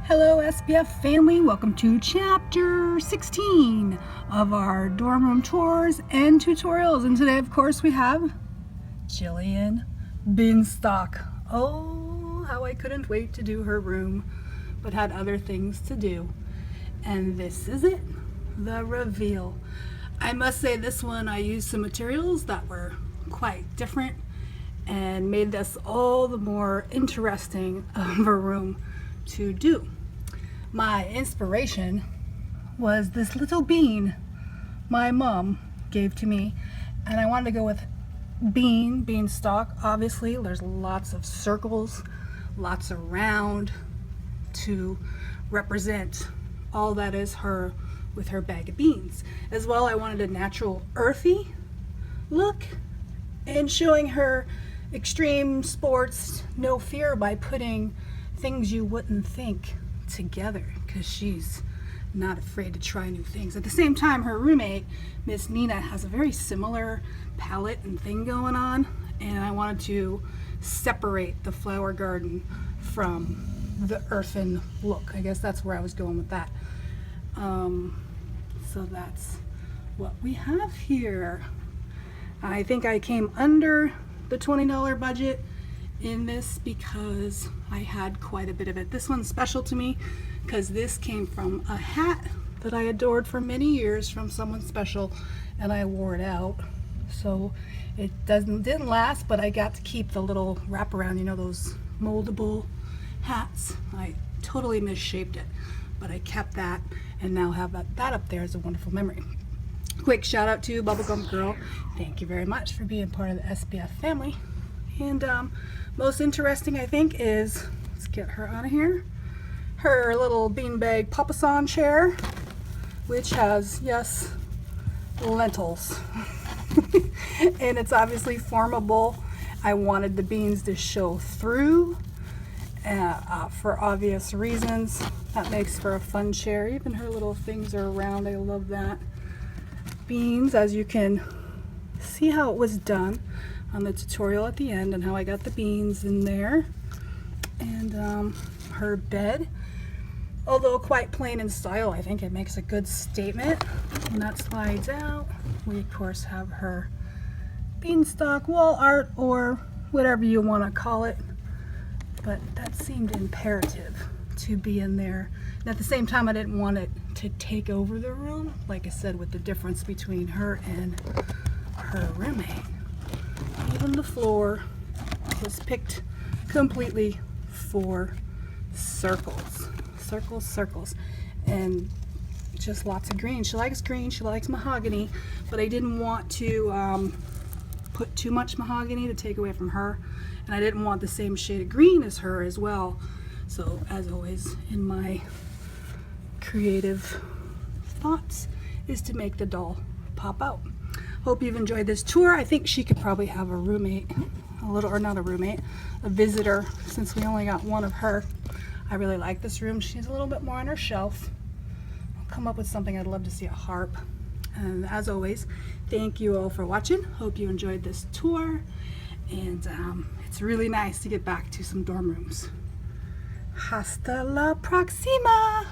Hello SPF family, welcome to chapter 16 of our dorm room tours and tutorials. And today of course we have Jillian Beanstalk. Oh, how I couldn't wait to do her room, but had other things to do. And this is it, the reveal. I must say this one I used some materials that were quite different and made this all the more interesting of a room to do. My inspiration was this little bean my mom gave to me, and I wanted to go with beanstalk. Obviously there's lots of circles, lots of round to represent all that is her with her bag of beans. As well, I wanted a natural earthy look and showing her extreme sports, no fear, by putting things you wouldn't think together, because she's not afraid to try new things. At the same time, her roommate, Miss Nina, has a very similar palette and thing going on, and I wanted to separate the flower garden from the earthen look. I guess that's where I was going with that. So that's what we have here. I think I came under the $20 budget in this because I had quite a bit of it. This one's special to me because this came from a hat that I adored for many years from someone special, and I wore it out. So it didn't last, but I got to keep the little wraparound, you know, those moldable hats. I totally misshaped it, but I kept that and now have that up there as a wonderful memory. Quick shout out to Bubblegum Girl. Thank you very much for being part of the SPF family. And most interesting, I think, is, let's get her out of here, her little beanbag papasan chair, which has, yes, lentils. And it's obviously formable. I wanted the beans to show through for obvious reasons. That makes for a fun chair. Even her little things are round. I love that. Beans, as you can see how it was done on the tutorial at the end and how I got the beans in there. And her bed, although quite plain in style, I think it makes a good statement. And that slides out. We of course have her beanstalk wall art, or whatever you want to call it, but that seemed imperative to be in there. And at the same time, I didn't want it to take over the room, like I said, with the difference between her and her roommate. Even the floor was picked completely for circles, and just lots of green. She likes green, she likes mahogany, but I didn't want to put too much mahogany to take away from her, and I didn't want the same shade of green as her as well. So as always in my creative thoughts is to make the doll pop out. Hope you've enjoyed this tour. I think she could probably have a roommate, a visitor, since we only got one of her. I really like this room. She's a little bit more on her shelf. I'll come up with something. I'd love to see a harp. And as always, thank you all for watching. Hope you enjoyed this tour. And it's really nice to get back to some dorm rooms. Hasta la próxima!